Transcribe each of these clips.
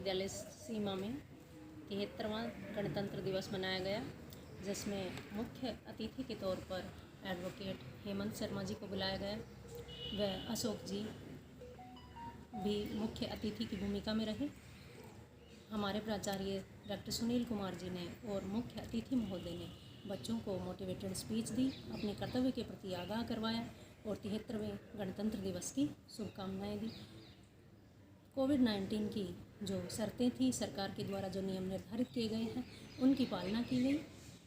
महाविद्यालय सीमा में 73वां गणतंत्र दिवस मनाया गया, जिसमें मुख्य अतिथि के तौर पर एडवोकेट हेमंत शर्मा जी को बुलाया गया। व अशोक जी भी मुख्य अतिथि की भूमिका में रहे। हमारे प्राचार्य डॉक्टर सुनील कुमार जी ने और मुख्य अतिथि महोदय ने बच्चों को मोटिवेटेड स्पीच दी, अपने कर्तव्य के प्रति आगाह करवाया और 73वें गणतंत्र दिवस की शुभकामनाएं दी। कोविड-19 की जो शर्तें थी, सरकार के द्वारा जो नियम निर्धारित किए गए हैं, उनकी पालना की गई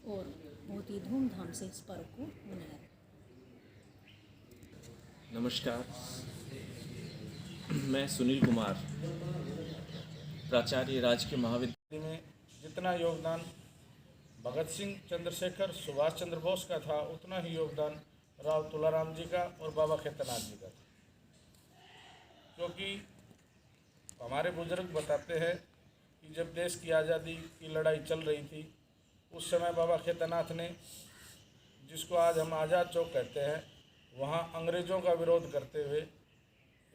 और बहुत ही धूमधाम से इस पर्व को मनाया। नमस्कार, मैं सुनील कुमार, प्राचार्य राजकीय महाविद्यालय में जितना योगदान भगत सिंह, चंद्रशेखर, सुभाष चंद्र बोस का था, उतना ही योगदान राव तुलाराम जी का और बाबा खेतनाथ जी का था। क्योंकि हमारे बुजुर्ग बताते हैं कि जब देश की आज़ादी की लड़ाई चल रही थी, उस समय बाबा खेतनाथ ने, जिसको आज हम आज़ाद चौक कहते हैं, वहाँ अंग्रेज़ों का विरोध करते हुए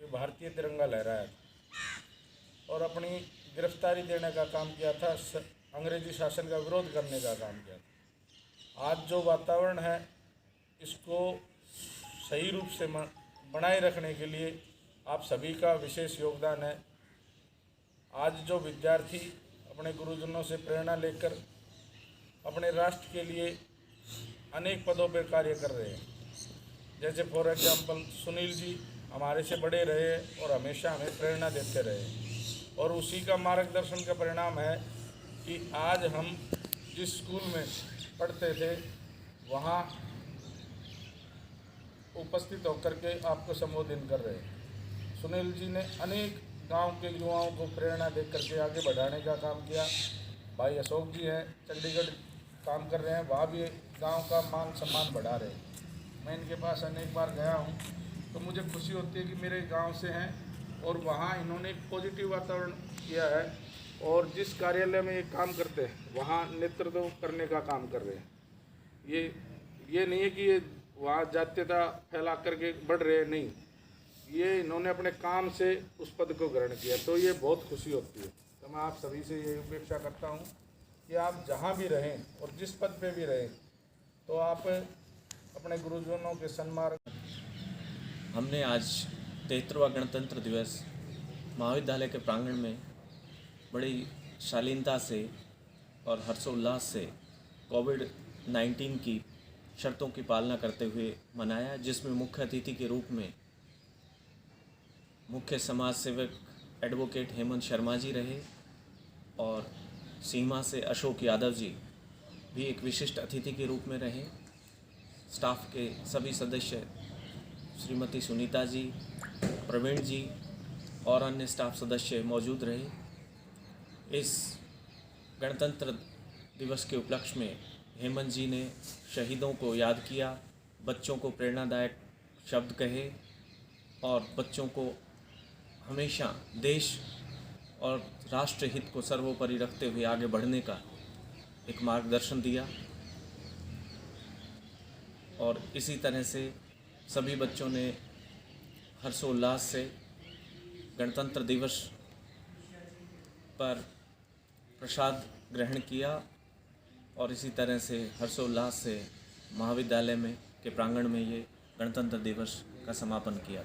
भारतीय तिरंगा लहराया था और अपनी गिरफ्तारी देने का काम किया था, अंग्रेजी शासन का विरोध करने का काम किया था। आज जो वातावरण है, इसको सही रूप से बनाए रखने के लिए आप सभी का विशेष योगदान है। आज जो विद्यार्थी अपने गुरुजनों से प्रेरणा लेकर अपने राष्ट्र के लिए अनेक पदों पर कार्य कर रहे हैं, जैसे फॉर एग्जाम्पल सुनील जी हमारे से बड़े रहे और हमेशा हमें प्रेरणा देते रहे, और उसी का मार्गदर्शन का परिणाम है कि आज हम जिस स्कूल में पढ़ते थे, वहाँ उपस्थित होकर के आपको संबोधित कर रहे हैं। सुनील जी ने अनेक गांव के युवाओं को प्रेरणा दे करके आगे बढ़ाने का काम किया। भाई अशोक जी हैं, चंडीगढ़ काम कर रहे हैं, वहाँ भी गांव का मान सम्मान बढ़ा रहे हैं। मैं इनके पास अनेक बार गया हूँ, तो मुझे खुशी होती है कि मेरे गांव से हैं और वहाँ इन्होंने एक पॉजिटिव वातावरण किया है और जिस कार्यालय में ये काम करते हैं, वहाँ नेतृत्व करने का काम कर रहे हैं। ये नहीं है कि ये वहाँ जातीयता फैला करके बढ़ रहे हैं, नहीं, ये इन्होंने अपने काम से उस पद को ग्रहण किया, तो ये बहुत खुशी होती है। तो मैं आप सभी से ये अपेक्षा करता हूँ कि आप जहाँ भी रहें और जिस पद पे भी रहें, तो आप अपने गुरुजनों के सम्मान। हमने आज 73वां गणतंत्र दिवस महाविद्यालय के प्रांगण में बड़ी शालीनता से और हर्षोल्लास से कोविड-19 की शर्तों की पालना करते हुए मनाया, जिसमें मुख्य अतिथि के रूप में मुख्य समाज सेवक एडवोकेट हेमंत शर्मा जी रहे और सीमा से अशोक यादव जी भी एक विशिष्ट अतिथि के रूप में रहे। स्टाफ के सभी सदस्य श्रीमती सुनीता जी, प्रवीण जी और अन्य स्टाफ सदस्य मौजूद रहे। इस गणतंत्र दिवस के उपलक्ष्य में हेमंत जी ने शहीदों को याद किया, बच्चों को प्रेरणादायक शब्द कहे और बच्चों को हमेशा देश और राष्ट्र हित को सर्वोपरि रखते हुए आगे बढ़ने का एक मार्गदर्शन दिया। और इसी तरह से सभी बच्चों ने हर्षोल्लास से गणतंत्र दिवस पर प्रसाद ग्रहण किया और इसी तरह से हर्षोल्लास से महाविद्यालय में के प्रांगण में ये गणतंत्र दिवस का समापन किया।